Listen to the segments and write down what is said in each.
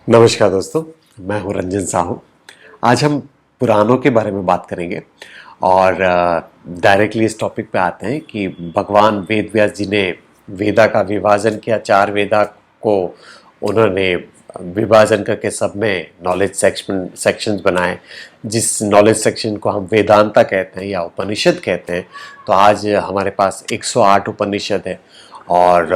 नमस्कार दोस्तों, मैं हूं रंजन साहू। आज हम पुराणों के बारे में बात करेंगे और डायरेक्टली इस टॉपिक पे आते हैं कि भगवान वेद व्यास जी ने वेदा का विभाजन किया। चार वेदा को उन्होंने विभाजन करके सब में नॉलेज सेक्शंस बनाए, जिस नॉलेज सेक्शन को हम वेदांता कहते हैं या उपनिषद कहते हैं। तो आज हमारे पास 108 उपनिषद है और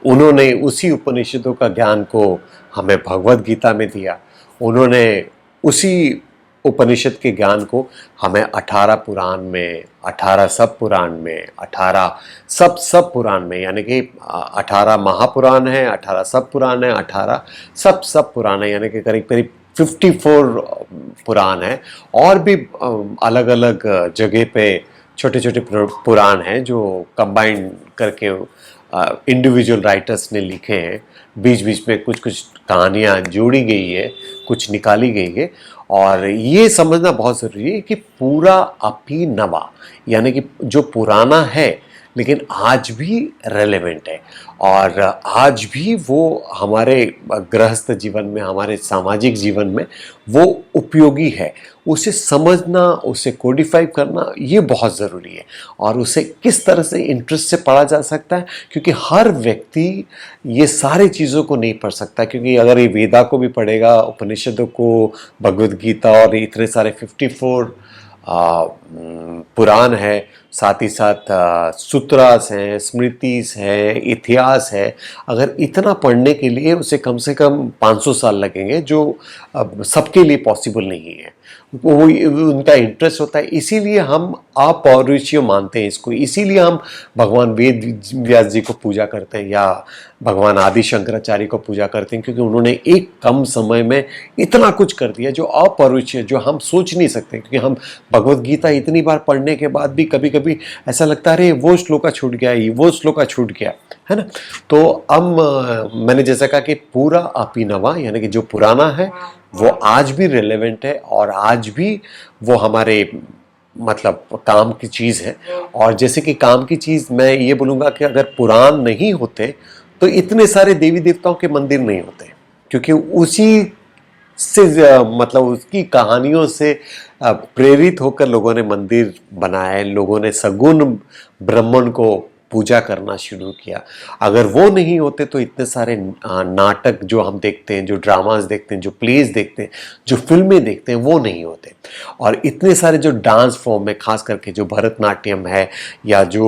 उन्होंने उसी उपनिषदों का ज्ञान को हमें भगवत गीता में दिया। उन्होंने उसी उपनिषद के ज्ञान को हमें 18 पुराण में, 18 सब पुराण में, 18 सब पुराण में, यानी कि 18 महापुराण है, 18 सब पुराण है, 18 सब पुराण है, यानी कि करीब करीब 54 पुराण है। और भी अलग अलग जगह पे छोटे छोटे पुराण हैं जो कंबाइन करके इंडिविजुअल राइटर्स ने लिखे हैं। बीच बीच में कुछ कुछ कहानियाँ जोड़ी गई है, कुछ निकाली गई है। और ये समझना बहुत ज़रूरी है कि पूरा अभिनवा, यानी कि जो पुराना है लेकिन आज भी रेलेवेंट है और आज भी वो हमारे गृहस्थ जीवन में, हमारे सामाजिक जीवन में वो उपयोगी है। उसे समझना, उसे कोडिफाई करना ये बहुत ज़रूरी है। और उसे किस तरह से इंटरेस्ट से पढ़ा जा सकता है, क्योंकि हर व्यक्ति ये सारी चीज़ों को नहीं पढ़ सकता। क्योंकि अगर ये वेदा को भी पढ़ेगा, उपनिषदों को, भगवद गीता और इतने सारे 54 पुराण है, साथ ही साथ सूत्रास हैं, स्मृतिस है, इतिहास है। अगर इतना पढ़ने के लिए उसे कम से कम 500 साल लगेंगे, जो सबके लिए पॉसिबल नहीं है। वो उनका इंटरेस्ट होता है, इसीलिए हम अपौरुषीय मानते हैं इसको। इसीलिए हम भगवान वेद व्यास जी को पूजा करते हैं या भगवान आदि शंकराचार्य को पूजा करते हैं, क्योंकि उन्होंने एक कम समय में इतना कुछ कर दिया जो अपौरुषीय, जो हम सोच नहीं सकते। क्योंकि हम भगवद गीता इतनी बार पढ़ने के बाद भी कभी कभी ऐसा लगता है अरे वो श्लोका छूट गया, वो श्लोका छूट गया, है ना। तो अब मैंने जैसा कहा कि पूरा अभिनवा, यानी कि जो पुराना है वो आज भी रिलेवेंट है और आज भी वो हमारे मतलब काम की चीज़ है। और जैसे कि काम की चीज़, मैं ये बोलूँगा कि अगर पुराण नहीं होते तो इतने सारे देवी देवताओं के मंदिर नहीं होते, क्योंकि उसी से मतलब उसकी कहानियों से प्रेरित होकर लोगों ने मंदिर बनाए, लोगों ने सगुण ब्राह्मण को पूजा करना शुरू किया। अगर वो नहीं होते तो इतने सारे नाटक जो हम देखते हैं, जो ड्रामास देखते हैं, जो प्लेस देखते हैं, जो फिल्में देखते हैं, वो नहीं होते। और इतने सारे जो डांस फॉर्म है, खास करके जो भरतनाट्यम है या जो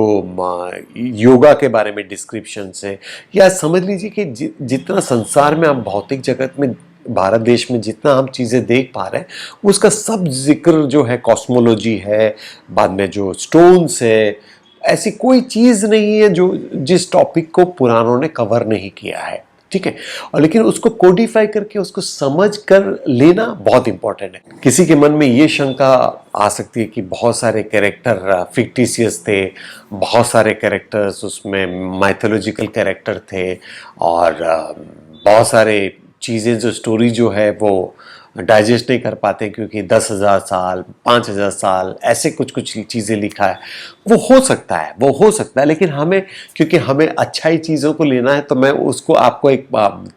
योगा के बारे में डिस्क्रिप्शंस है, या समझ लीजिए कि जितना संसार में हम भौतिक जगत में, भारत देश में जितना हम चीज़ें देख पा रहे हैं, उसका सब जिक्र जो है, कॉस्मोलॉजी है, बाद में जो स्टोन्स है, ऐसी कोई चीज़ नहीं है जो जिस टॉपिक को पुराणों ने कवर नहीं किया है, ठीक है। और लेकिन उसको कोडिफाई करके उसको समझ कर लेना बहुत इंपॉर्टेंट है। किसी के मन में ये शंका आ सकती है कि बहुत सारे कैरेक्टर फिक्टिशियस थे, बहुत सारे कैरेक्टर्स उसमें माइथोलॉजिकल कैरेक्टर थे, और बहुत सारे चीज़ें जो स्टोरी जो है वो डाइजेस्ट नहीं कर पाते, क्योंकि 10,000 साल, 5,000 साल ऐसे कुछ कुछ चीज़ें लिखा है। वो हो सकता है, वो हो सकता है, लेकिन हमें, क्योंकि हमें अच्छाई चीज़ों को लेना है, तो मैं उसको आपको एक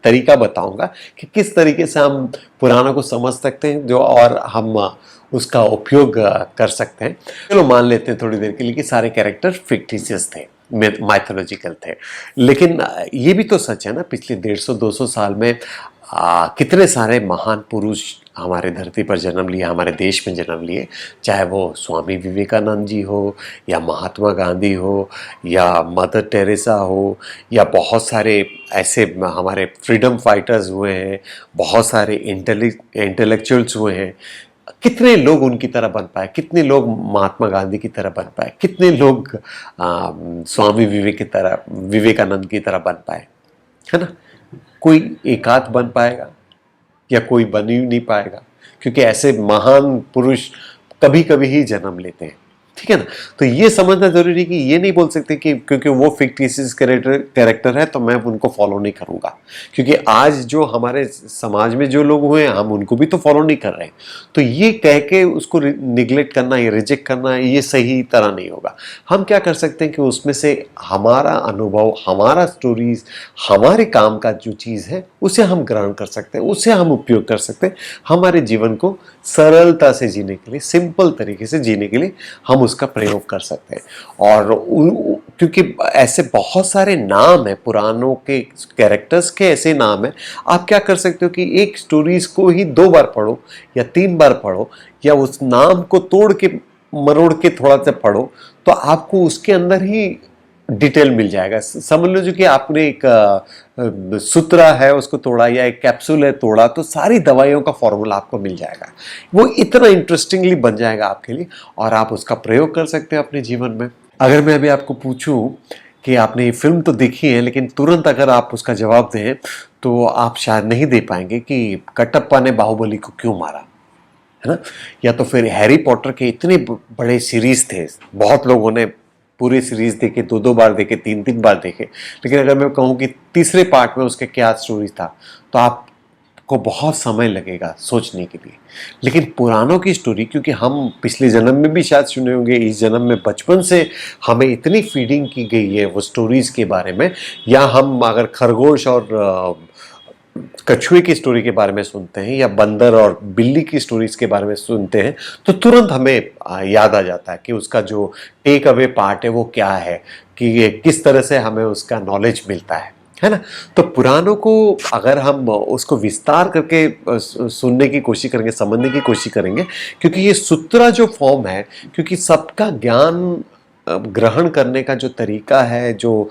तरीका बताऊंगा कि किस तरीके से हम पुराणों को समझ सकते हैं, जो और हम उसका उपयोग कर सकते हैं। चलो मान लेते हैं थोड़ी देर के लिए कि सारे कैरेक्टर फिक्टिशियस थे, माइथोलॉजिकल थे। लेकिन ये भी तो सच है ना, पिछले 150-200 साल में कितने सारे महान पुरुष हमारे धरती पर जन्म लिए, हमारे देश में जन्म लिए। चाहे वो स्वामी विवेकानंद जी हो, या महात्मा गांधी हो, या मदर टेरेसा हो, या बहुत सारे ऐसे हमारे फ्रीडम फाइटर्स हुए हैं, बहुत सारे इंटेलेक्चुअल्स हुए हैं। कितने लोग उनकी तरह बन पाए, कितने लोग महात्मा गांधी की तरह बन पाए, कितने लोग स्वामी विवेकानंद की तरह बन पाए, है ना। कोई एकाध बन पाएगा या कोई बन ही नहीं पाएगा, क्योंकि ऐसे महान पुरुष कभी कभी ही जन्म लेते हैं। ठीक है ना। तो ये समझना जरूरी है कि ये नहीं बोल सकते कि क्योंकि वो फिक्टिशियस कैरेक्टर है तो मैं उनको फॉलो नहीं करूंगा, क्योंकि आज जो हमारे समाज में जो लोग हुए हैं हम उनको भी तो फॉलो नहीं कर रहे हैं। तो ये कह के उसको निग्लेक्ट करना, ये रिजेक्ट करना, ये सही तरह नहीं होगा। हम क्या कर सकते हैं कि उसमें से हमारा अनुभव, हमारा स्टोरीज, हमारे काम का जो चीज़ है उसे हम ग्रहण कर सकते हैं, उसे हम उपयोग कर सकते हैं हमारे जीवन को सरलता से जीने के लिए, सिंपल तरीके से जीने के लिए हम उसका प्रयोग कर सकते हैं। और क्योंकि ऐसे बहुत सारे नाम हैं पुरानों के कैरेक्टर्स के, ऐसे नाम हैं, आप क्या कर सकते हो कि एक स्टोरीज को ही 2 बार पढ़ो या 3 बार पढ़ो, या उस नाम को तोड़ के मरोड़ के थोड़ा सा पढ़ो, तो आपको उसके अंदर ही डिटेल मिल जाएगा। समझ लो जो कि आपने एक सूत्रा है उसको तोड़ा या एक कैप्सूल है तोड़ा, तो सारी दवाइयों का फॉर्मूला आपको मिल जाएगा। वो इतना इंटरेस्टिंगली बन जाएगा आपके लिए और आप उसका प्रयोग कर सकते हैं अपने जीवन में। अगर मैं अभी आपको पूछूं कि आपने ये फिल्म तो देखी है, लेकिन तुरंत अगर आप उसका जवाब दें तो आप शायद नहीं दे पाएंगे कि कटप्पा ने बाहुबली को क्यों मारा, है ना। या तो फिर हैरी पॉटर के इतने बड़े सीरीज थे, बहुत लोगों ने पूरी सीरीज देखे, 2-2 बार देखे, 3-3 बार देखे, लेकिन अगर मैं कहूँ कि तीसरे पार्ट में उसके क्या स्टोरी था तो आपको बहुत समय लगेगा सोचने के लिए। लेकिन पुरानों की स्टोरी, क्योंकि हम पिछले जन्म में भी शायद सुने होंगे, इस जन्म में बचपन से हमें इतनी फीडिंग की गई है वो स्टोरीज के बारे में, या हम अगर खरगोश और कछुए की स्टोरी के बारे में सुनते हैं या बंदर और बिल्ली की स्टोरीज के बारे में सुनते हैं, तो तुरंत हमें याद आ जाता है कि उसका जो टेक अवे पार्ट है वो क्या है, कि ये किस तरह से हमें उसका नॉलेज मिलता है ना। तो पुरानों को अगर हम उसको विस्तार करके सुनने की कोशिश करेंगे, समझने की कोशिश करेंगे, क्योंकि ये सूत्रा जो फॉर्म है, क्योंकि सबका ज्ञान ग्रहण करने का जो तरीका है, जो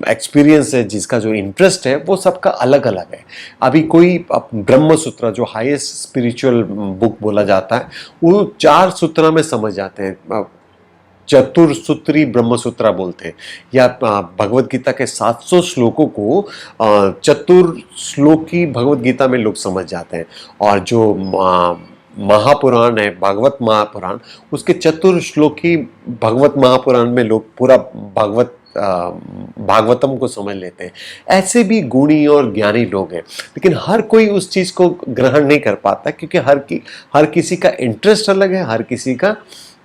एक्सपीरियंस है, जिसका जो इंटरेस्ट है, वो सबका अलग अलग है। अभी कोई ब्रह्म सूत्र जो हाईएस्ट स्पिरिचुअल बुक बोला जाता है, वो 4 सूत्र में समझ जाते हैं, चतुर्सूत्री ब्रह्म सूत्र बोलते हैं, या भगवत गीता के 700 श्लोकों को चतुर्श्लोकी भगवत गीता में लोग समझ जाते हैं। और जो महापुराण है, भागवत महापुराण, उसके चतुर्श्लोकी भगवत महापुराण में लोग पूरा भागवतम को समझ लेते हैं। ऐसे भी गुणी और ज्ञानी लोग हैं, लेकिन हर कोई उस चीज को ग्रहण नहीं कर पाता, क्योंकि हर किसी का इंटरेस्ट अलग है, हर किसी का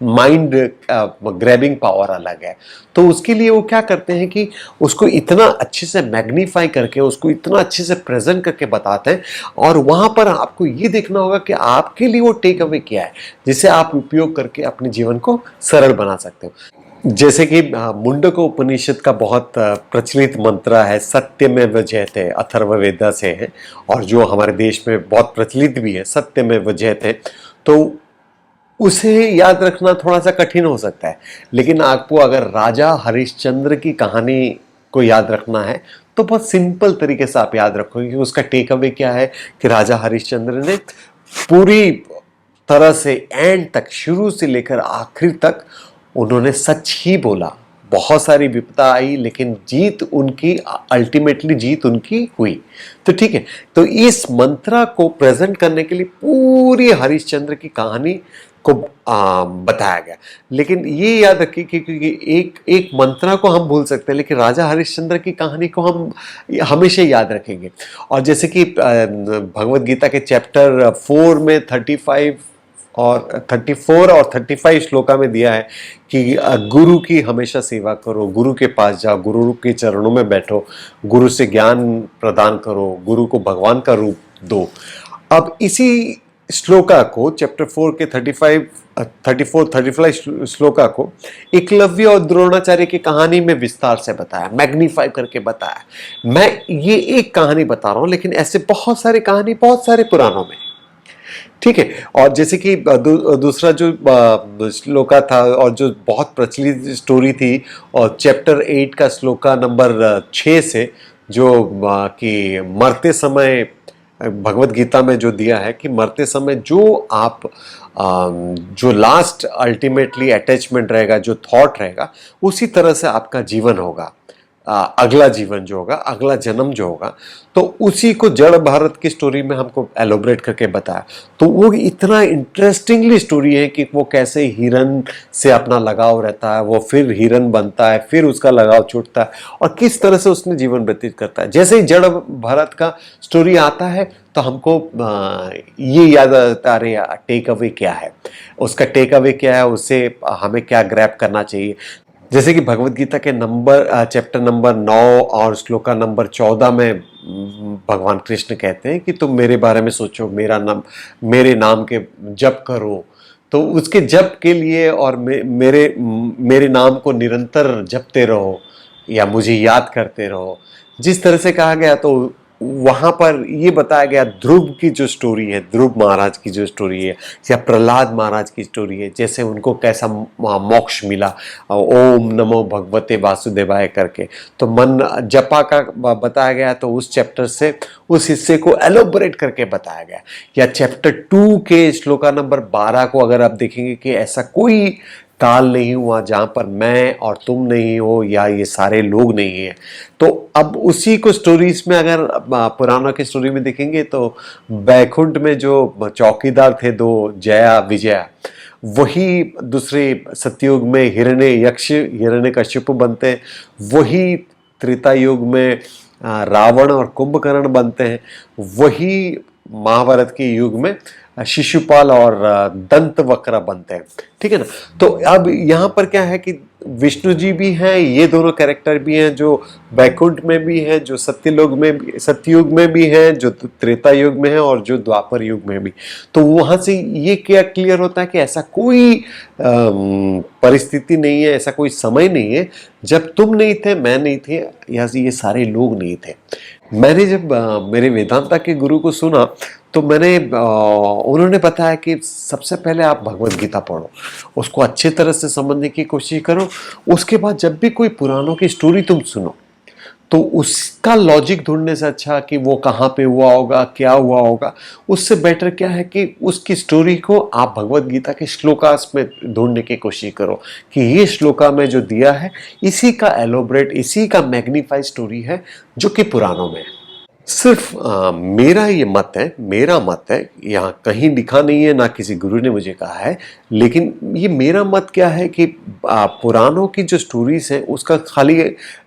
माइंड ग्रैबिंग पावर अलग है। तो उसके लिए वो क्या करते हैं कि उसको इतना अच्छे से मैग्नीफाई करके, उसको इतना अच्छे से प्रेजेंट करके बताते हैं, और वहां पर आपको ये देखना होगा कि आपके लिए वो टेक अवे क्या है, जिसे आप उपयोग करके अपने जीवन को सरल बना सकते हो। जैसे कि मुंडक उपनिषद का बहुत प्रचलित मंत्र है, सत्यमेव जयते, अथर्ववेद से है, और जो हमारे देश में बहुत प्रचलित भी है, सत्यमेव जयते। तो उसे याद रखना थोड़ा सा कठिन हो सकता है, लेकिन आपको अगर राजा हरिश्चंद्र की कहानी को याद रखना है तो बहुत सिंपल तरीके से आप याद रखोगे कि उसका टेक अवे क्या है, कि राजा हरिश्चंद्र ने पूरी तरह से एंड तक, शुरू से लेकर आखिर तक उन्होंने सच ही बोला। बहुत सारी विपदा आई, लेकिन जीत उनकी, अल्टीमेटली जीत उनकी हुई। तो ठीक है, तो इस मंत्रा को प्रेजेंट करने के लिए पूरी हरिश्चंद्र की कहानी को बताया गया। लेकिन ये याद रखिए कि क्योंकि एक मंत्रा को हम भूल सकते हैं, लेकिन राजा हरिश्चंद्र की कहानी को हम हमेशा याद रखेंगे। और जैसे कि भगवत गीता के चैप्टर 4 में 34 और 35 श्लोका में दिया है कि गुरु की हमेशा सेवा करो, गुरु के पास जाओ, गुरु के चरणों में बैठो, गुरु से ज्ञान प्रदान करो, गुरु को भगवान का रूप दो। अब इसी श्लोका को, चैप्टर 4 के 34-35 श्लोका को एकलव्य और द्रोणाचार्य की कहानी में विस्तार से बताया, मैग्नीफाई करके बताया। मैं ये एक कहानी बता रहा हूं, लेकिन ऐसे बहुत सारी कहानी बहुत सारे पुराणों में, ठीक है। और जैसे कि दूसरा जो श्लोका था और जो बहुत प्रचलित स्टोरी थी, और चैप्टर 8 का श्लोका नंबर 6 से, जो कि मरते समय भगवत गीता में जो दिया है कि मरते समय जो आप जो लास्ट अल्टीमेटली अटैचमेंट रहेगा, जो थॉट रहेगा, उसी तरह से आपका जीवन होगा। अगला जीवन जो होगा, अगला जन्म जो होगा, तो उसी को जड़ भारत की स्टोरी में हमको एलोबरेट करके बताया। तो वो इतना इंटरेस्टिंगली स्टोरी है कि वो कैसे हिरन से अपना लगाव रहता है, वो फिर हिरन बनता है, फिर उसका लगाव छूटता है, और किस तरह से उसने जीवन व्यतीत करता है। जैसे ही जड़ भारत का स्टोरी आता है तो हमको ये याद आता है, अरे टेक अवे क्या है, उसका टेक अवे क्या है, उससे हमें क्या ग्रैब करना चाहिए। जैसे कि भगवत गीता के चैप्टर नंबर 9 और श्लोका नंबर 14 में भगवान कृष्ण कहते हैं कि तुम मेरे बारे में सोचो, मेरे नाम के जप करो। तो उसके जप के लिए और मेरे नाम को निरंतर जपते रहो या मुझे याद करते रहो, जिस तरह से कहा गया। तो वहां पर ये बताया गया ध्रुव की जो स्टोरी है, ध्रुव महाराज की जो स्टोरी है, या प्रहलाद महाराज की स्टोरी है, जैसे उनको कैसा मोक्ष मिला, ओम नमो भगवते वासुदेवाय करके। तो मन जपा का बताया गया, तो उस चैप्टर से उस हिस्से को एलोबरेट करके बताया गया। या चैप्टर 2 के श्लोका नंबर 12 को अगर आप देखेंगे कि ऐसा कोई काल नहीं हुआ जहां पर मैं और तुम नहीं हो या ये सारे लोग नहीं है। तो अब उसी को स्टोरीज में अगर पुराना की स्टोरी में देखेंगे तो बैकुंठ में जो चौकीदार थे दो, जया विजया, वही दूसरे सतयुग में हिरण्यकश्यप बनते हैं, वही त्रेता युग में रावण और कुंभकर्ण बनते हैं, वही महाभारत के युग में शिशुपाल और दंतवक्र बनते हैं। ठीक है ना। तो अब यहाँ पर क्या है कि विष्णु जी भी हैं, ये दोनों कैरेक्टर भी हैं, जो बैकुंठ में भी हैं, जो सत्ययुग में भी हैं, जो त्रेता युग में है और जो द्वापर युग में भी। तो वहां से ये क्या क्लियर होता है कि ऐसा कोई परिस्थिति नहीं है, ऐसा कोई समय नहीं है जब तुम नहीं थे, मैं नहीं थे, या ये सारे लोग नहीं थे। मैंने जब मेरे वेदांता के गुरु को सुना तो उन्होंने बताया कि सबसे पहले आप भगवत गीता पढ़ो, उसको अच्छे तरह से समझने की कोशिश करो। उसके बाद जब भी कोई पुराणों की स्टोरी तुम सुनो तो उसका लॉजिक ढूंढने से अच्छा कि वो कहाँ पे हुआ होगा, क्या हुआ होगा, उससे बेटर क्या है कि उसकी स्टोरी को आप भगवत गीता के श्लोकास में ढूंढने की कोशिश करो कि ये श्लोका में जो दिया है इसी का एलोबरेट, इसी का मैग्नीफाई स्टोरी है जो कि पुराणों में है। सिर्फ मेरा ये मत है, मेरा मत है, यहाँ कहीं लिखा नहीं है, ना किसी गुरु ने मुझे कहा है, लेकिन ये मेरा मत क्या है कि पुराणों की जो स्टोरीज हैं उसका खाली,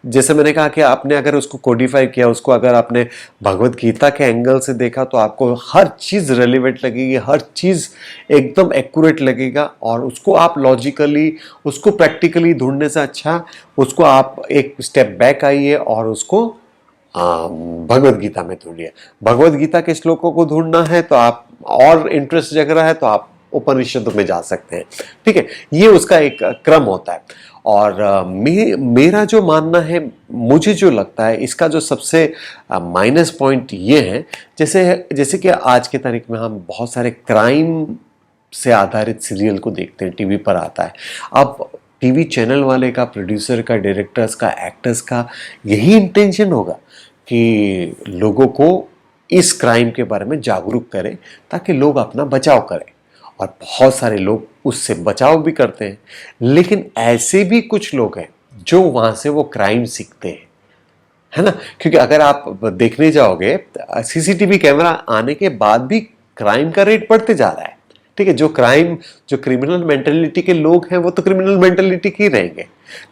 जैसे मैंने कहा कि आपने अगर उसको कोडिफाई किया, उसको अगर आपने भगवत गीता के एंगल से देखा तो आपको हर चीज़ रेलिवेंट लगेगी, हर चीज़ एकदम एक्यूरेट लगेगा, और उसको आप लॉजिकली, उसको प्रैक्टिकली ढूंढने से अच्छा उसको आप एक स्टेप बैक आइए और उसको भगवत गीता में ढूंढिए। भगवत गीता के श्लोकों को ढूंढना है तो आप, और इंटरेस्ट जग रहा है तो आप उपनिषदों में जा सकते हैं। ठीक है, ये उसका एक क्रम होता है। और मेरा जो मानना है, मुझे जो लगता है, इसका जो सबसे माइनस पॉइंट ये है, जैसे कि आज के तारीख में हम बहुत सारे क्राइम से आधारित सीरियल को देखते हैं, टीवी पर आता है। अब टीवी चैनल वाले का, प्रोड्यूसर का, डायरेक्टर्स का, एक्टर्स का यही इंटेंशन होगा कि लोगों को इस क्राइम के बारे में जागरूक करें ताकि लोग अपना बचाव करें, और बहुत सारे लोग उससे बचाव भी करते हैं। लेकिन ऐसे भी कुछ लोग हैं जो वहां से वो क्राइम सीखते हैं, है ना। क्योंकि अगर आप देखने जाओगे, सीसीटीवी कैमरा आने के बाद भी क्राइम का रेट बढ़ते जा रहा है। ठीक है, जो क्रिमिनल मेंटेलिटी के लोग हैं वो तो क्रिमिनल मेंटेलिटी के ही रहेंगे,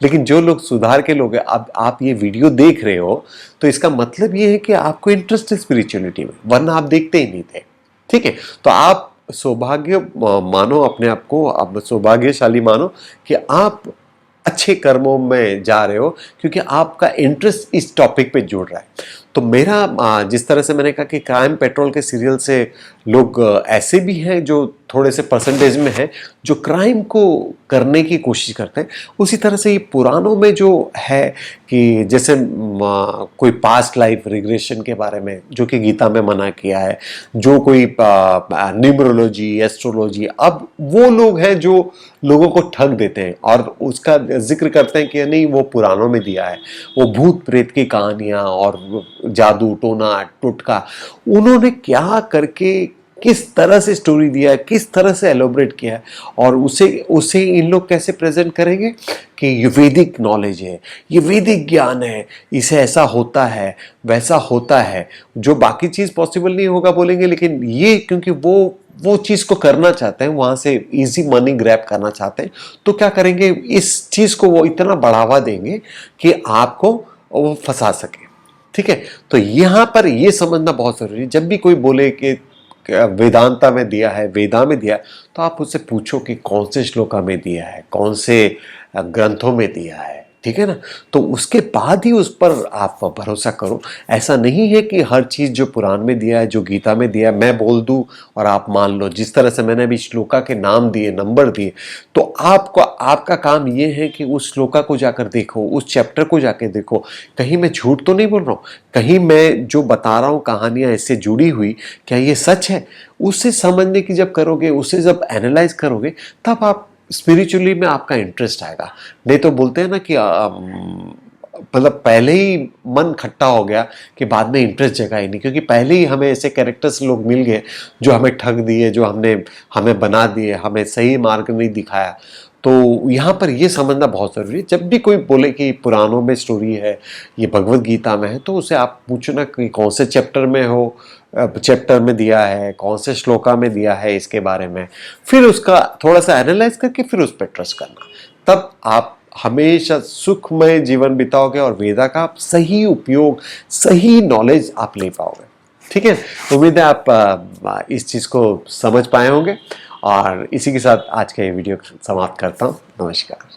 लेकिन जो लोग सुधार के लोग हैं, अब आप ये वीडियो देख रहे हो तो इसका मतलब ये है कि आपको इंटरेस्ट है स्पिरिचुअलिटी में, वरना आप देखते ही नहीं थे। ठीक है, तो आप सौभाग्य मानो अपने आप को, आप सौभाग्यशाली मानो कि आप अच्छे कर्मों में जा रहे हो, क्योंकि आपका इंटरेस्ट इस टॉपिक पे जुड़ रहा है। तो मेरा जिस तरह से मैंने कहा कि क्राइम पेट्रोल के सीरियल से लोग ऐसे भी हैं जो थोड़े से परसेंटेज में हैं जो क्राइम को करने की कोशिश करते हैं, उसी तरह से ये पुराणों में जो है कि जैसे कोई पास्ट लाइफ रिग्रेशन के बारे में जो कि गीता में मना किया है, जो कोई न्यूमरोलॉजी, एस्ट्रोलॉजी, अब वो लोग हैं जो लोगों को ठग देते हैं और उसका जिक्र करते हैं कि नहीं वो पुराणों में दिया है, वो भूत प्रेत की कहानियां और जादू टोना टोटका, उन्होंने क्या करके किस तरह से स्टोरी दिया है, किस तरह से एलोबरेट किया है, और उसे उसे इन लोग कैसे प्रेजेंट करेंगे कि ये वैदिक नॉलेज है, ये वैदिक ज्ञान है, इसे ऐसा होता है, वैसा होता है, जो बाकी चीज़ पॉसिबल नहीं होगा बोलेंगे, लेकिन ये क्योंकि वो चीज़ को करना चाहते हैं, वहाँ से इजी मनी ग्रैब करना चाहते हैं, तो क्या करेंगे, इस चीज़ को वो इतना बढ़ावा देंगे कि आपको वो फंसा सके। ठीक है, तो यहाँ पर ये समझना बहुत ज़रूरी है। जब भी कोई बोले कि वेदांता में दिया है, वेदा में दिया है, तो आप उससे पूछो कि कौन से श्लोका में दिया है, कौन से ग्रंथों में दिया है। ठीक है ना, तो उसके बाद ही उस पर आप भरोसा करो। ऐसा नहीं है कि हर चीज़ जो पुराण में दिया है, जो गीता में दिया है, मैं बोल दूं और आप मान लो। जिस तरह से मैंने अभी श्लोका के नाम दिए, नंबर दिए, तो आपको, आपका काम ये है कि उस श्लोका को जाकर देखो, उस चैप्टर को जाकर देखो, कहीं मैं झूठ तो नहीं बोल रहा हूँ, कहीं मैं जो बता रहा हूँ कहानियाँ इससे जुड़ी हुई, क्या ये सच है, उसे समझने की जब करोगे, उसे जब एनालाइज करोगे, तब आप स्पिरिचुअली में आपका इंटरेस्ट आएगा। नहीं तो बोलते हैं ना कि मतलब पहले ही मन खट्टा हो गया कि बाद में इंटरेस्ट जगा ही नहीं, क्योंकि पहले ही हमें ऐसे कैरेक्टर्स लोग मिल गए जो हमें ठग दिए, जो हमें बना दिए, हमें सही मार्ग नहीं दिखाया। तो यहाँ पर ये समझना बहुत ज़रूरी है। जब भी कोई बोले कि पुराणों में स्टोरी है, ये भगवत गीता में है, तो उसे आप पूछना कि कौन से चैप्टर में हो, चैप्टर में दिया है, कौन से श्लोका में दिया है इसके बारे में, फिर उसका थोड़ा सा एनालाइज करके फिर उस पर ट्रस्ट करना। तब आप हमेशा सुखमय जीवन बिताओगे और वेदा का आप सही उपयोग, सही नॉलेज आप ले पाओगे। ठीक है, उम्मीद है आप इस चीज़ को समझ पाए होंगे, और इसी के साथ आज का ये वीडियो समाप्त करता हूँ। नमस्कार।